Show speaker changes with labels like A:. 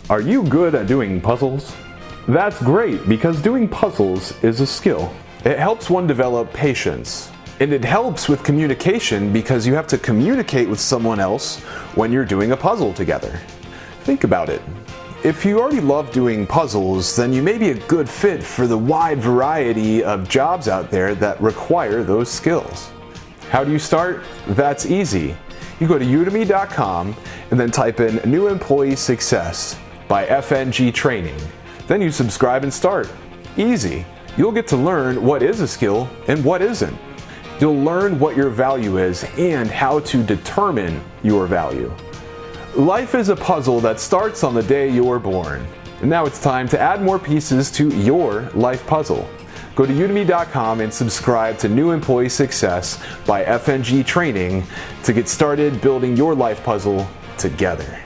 A: Are you good at doing puzzles? That's great, because doing puzzles is a skill. It helps one develop patience. And it helps with communication because you have to communicate with someone else when you're doing a puzzle together. Think about it. If you already love doing puzzles, then you may be a good fit for the wide variety of jobs out there that require those skills. How do you start? That's easy. You go to udemy.com and then type in New Employee Success by FNG Training. Then you subscribe and start. Easy. You'll get to learn what is a skill and what isn't. You'll learn what your value is and how to determine your value. Life is a puzzle that starts on the day you were born. And now it's time to add more pieces to your life puzzle. Go to udemy.com and subscribe to New Employee Success by FNG Training to get started building your life puzzle together.